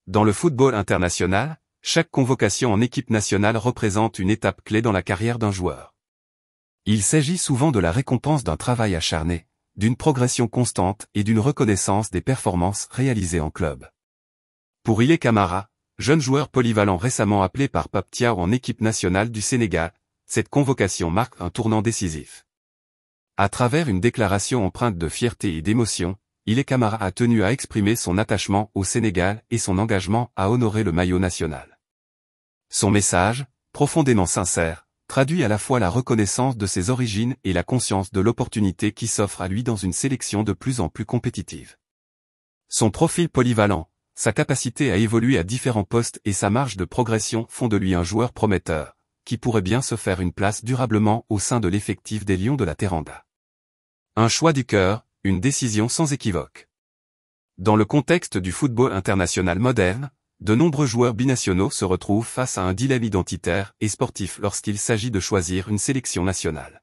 Dans le football international, chaque convocation en équipe nationale représente une étape clé dans la carrière d'un joueur. Il s'agit souvent de la récompense d'un travail acharné, d'une progression constante et d'une reconnaissance des performances réalisées en club. Pour Ile Camara, jeune joueur polyvalent récemment appelé par Pape Thiaw en équipe nationale du Sénégal, cette convocation marque un tournant décisif. À travers une déclaration empreinte de fierté et d'émotion, Ile Camara a tenu à exprimer son attachement au Sénégal et son engagement à honorer le maillot national. Son message, profondément sincère, traduit à la fois la reconnaissance de ses origines et la conscience de l'opportunité qui s'offre à lui dans une sélection de plus en plus compétitive. Son profil polyvalent, sa capacité à évoluer à différents postes et sa marge de progression font de lui un joueur prometteur, qui pourrait bien se faire une place durablement au sein de l'effectif des Lions de la Teranga. Un choix du cœur, une décision sans équivoque. Dans le contexte du football international moderne, de nombreux joueurs binationaux se retrouvent face à un dilemme identitaire et sportif lorsqu'il s'agit de choisir une sélection nationale.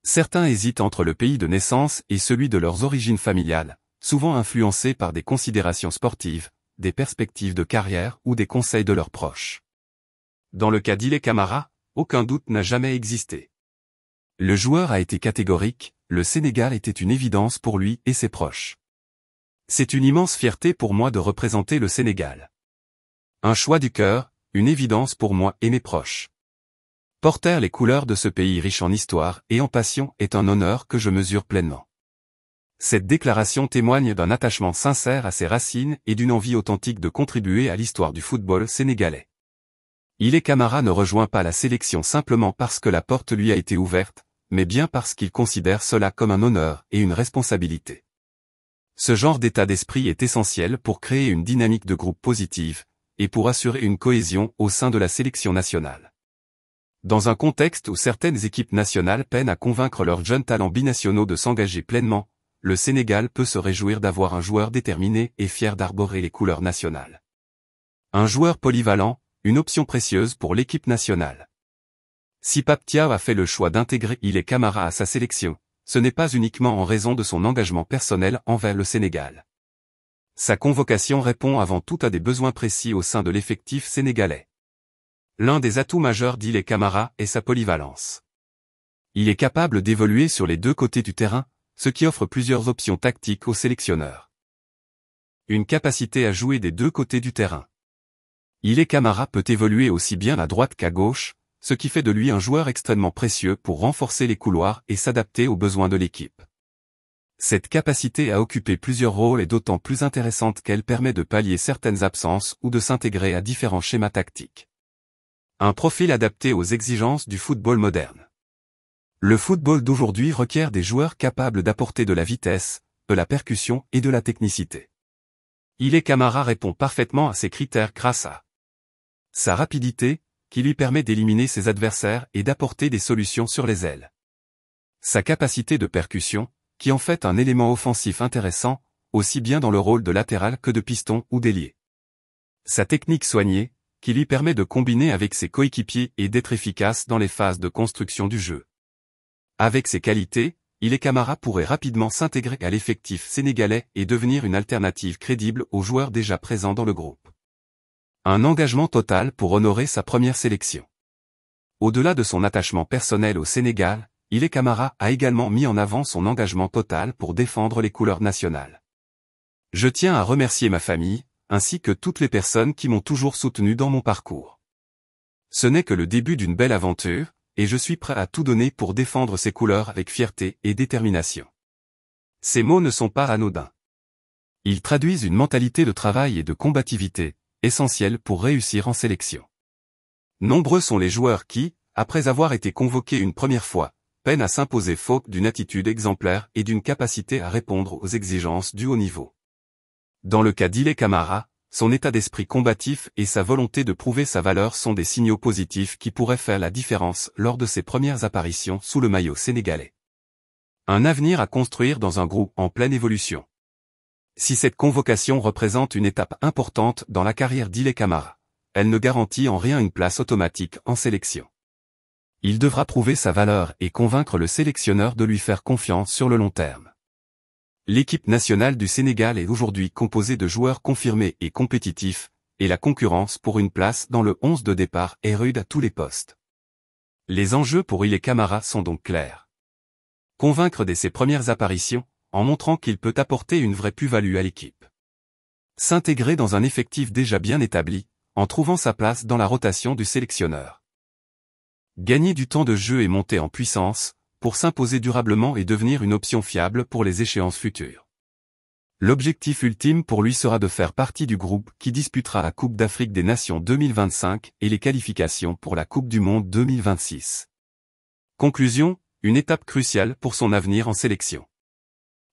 Certains hésitent entre le pays de naissance et celui de leurs origines familiales, souvent influencés par des considérations sportives, des perspectives de carrière ou des conseils de leurs proches. Dans le cas d'Ile Camara, aucun doute n'a jamais existé. Le joueur a été catégorique, le Sénégal était une évidence pour lui et ses proches. C'est une immense fierté pour moi de représenter le Sénégal. Un choix du cœur, une évidence pour moi et mes proches. Porter les couleurs de ce pays riche en histoire et en passion est un honneur que je mesure pleinement. Cette déclaration témoigne d'un attachement sincère à ses racines et d'une envie authentique de contribuer à l'histoire du football sénégalais. Ile Camara ne rejoint pas la sélection simplement parce que la porte lui a été ouverte, mais bien parce qu'il considère cela comme un honneur et une responsabilité. Ce genre d'état d'esprit est essentiel pour créer une dynamique de groupe positive, et pour assurer une cohésion au sein de la sélection nationale. Dans un contexte où certaines équipes nationales peinent à convaincre leurs jeunes talents binationaux de s'engager pleinement, le Sénégal peut se réjouir d'avoir un joueur déterminé et fier d'arborer les couleurs nationales. Un joueur polyvalent, une option précieuse pour l'équipe nationale. Si Pape Thiaw a fait le choix d'intégrer Ile Camara à sa sélection, ce n'est pas uniquement en raison de son engagement personnel envers le Sénégal. Sa convocation répond avant tout à des besoins précis au sein de l'effectif sénégalais. L'un des atouts majeurs d'Ile Camara est sa polyvalence. Il est capable d'évoluer sur les deux côtés du terrain, ce qui offre plusieurs options tactiques aux sélectionneurs. Une capacité à jouer des deux côtés du terrain. Ile Camara peut évoluer aussi bien à droite qu'à gauche, ce qui fait de lui un joueur extrêmement précieux pour renforcer les couloirs et s'adapter aux besoins de l'équipe. Cette capacité à occuper plusieurs rôles est d'autant plus intéressante qu'elle permet de pallier certaines absences ou de s'intégrer à différents schémas tactiques. Un profil adapté aux exigences du football moderne. Le football d'aujourd'hui requiert des joueurs capables d'apporter de la vitesse, de la percussion et de la technicité. Ile Camara répond parfaitement à ces critères grâce à sa rapidité, qui lui permet d'éliminer ses adversaires et d'apporter des solutions sur les ailes. Sa capacité de percussion, qui en fait un élément offensif intéressant, aussi bien dans le rôle de latéral que de piston ou d'ailier. Sa technique soignée, qui lui permet de combiner avec ses coéquipiers et d'être efficace dans les phases de construction du jeu. Avec ces qualités, Ile Camara pourrait rapidement s'intégrer à l'effectif sénégalais et devenir une alternative crédible aux joueurs déjà présents dans le groupe. Un engagement total pour honorer sa première sélection. Au-delà de son attachement personnel au Sénégal, Ile Camara a également mis en avant son engagement total pour défendre les couleurs nationales. Je tiens à remercier ma famille, ainsi que toutes les personnes qui m'ont toujours soutenu dans mon parcours. Ce n'est que le début d'une belle aventure, et je suis prêt à tout donner pour défendre ces couleurs avec fierté et détermination. Ces mots ne sont pas anodins. Ils traduisent une mentalité de travail et de combativité, essentielle pour réussir en sélection. Nombreux sont les joueurs qui, après avoir été convoqués une première fois, peinent à s'imposer faute d'une attitude exemplaire et d'une capacité à répondre aux exigences du haut niveau. Dans le cas d'Ile Camara, son état d'esprit combatif et sa volonté de prouver sa valeur sont des signaux positifs qui pourraient faire la différence lors de ses premières apparitions sous le maillot sénégalais. Un avenir à construire dans un groupe en pleine évolution. Si cette convocation représente une étape importante dans la carrière d'Ile Camara, elle ne garantit en rien une place automatique en sélection. Il devra prouver sa valeur et convaincre le sélectionneur de lui faire confiance sur le long terme. L'équipe nationale du Sénégal est aujourd'hui composée de joueurs confirmés et compétitifs, et la concurrence pour une place dans le 11 de départ est rude à tous les postes. Les enjeux pour Ile Camara sont donc clairs. Convaincre dès ses premières apparitions, en montrant qu'il peut apporter une vraie plus-value à l'équipe. S'intégrer dans un effectif déjà bien établi, en trouvant sa place dans la rotation du sélectionneur. Gagner du temps de jeu et monter en puissance, pour s'imposer durablement et devenir une option fiable pour les échéances futures. L'objectif ultime pour lui sera de faire partie du groupe qui disputera la Coupe d'Afrique des Nations 2025 et les qualifications pour la Coupe du Monde 2026. Conclusion, une étape cruciale pour son avenir en sélection.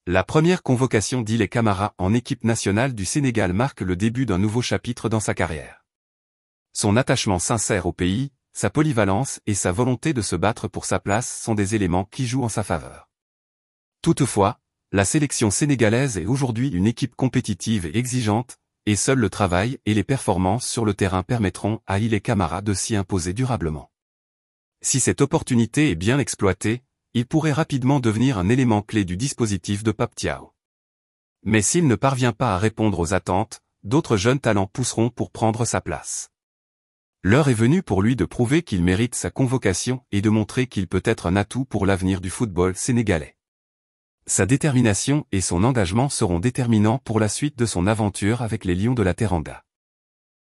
La première convocation d'Ile Camara en équipe nationale du Sénégal marque le début d'un nouveau chapitre dans sa carrière. Son attachement sincère au pays, sa polyvalence et sa volonté de se battre pour sa place sont des éléments qui jouent en sa faveur. Toutefois, la sélection sénégalaise est aujourd'hui une équipe compétitive et exigeante, et seul le travail et les performances sur le terrain permettront à Ile Camara de s'y imposer durablement. Si cette opportunité est bien exploitée, il pourrait rapidement devenir un élément clé du dispositif de Pape Thiaw. Mais s'il ne parvient pas à répondre aux attentes, d'autres jeunes talents pousseront pour prendre sa place. L'heure est venue pour lui de prouver qu'il mérite sa convocation et de montrer qu'il peut être un atout pour l'avenir du football sénégalais. Sa détermination et son engagement seront déterminants pour la suite de son aventure avec les Lions de la Teranga.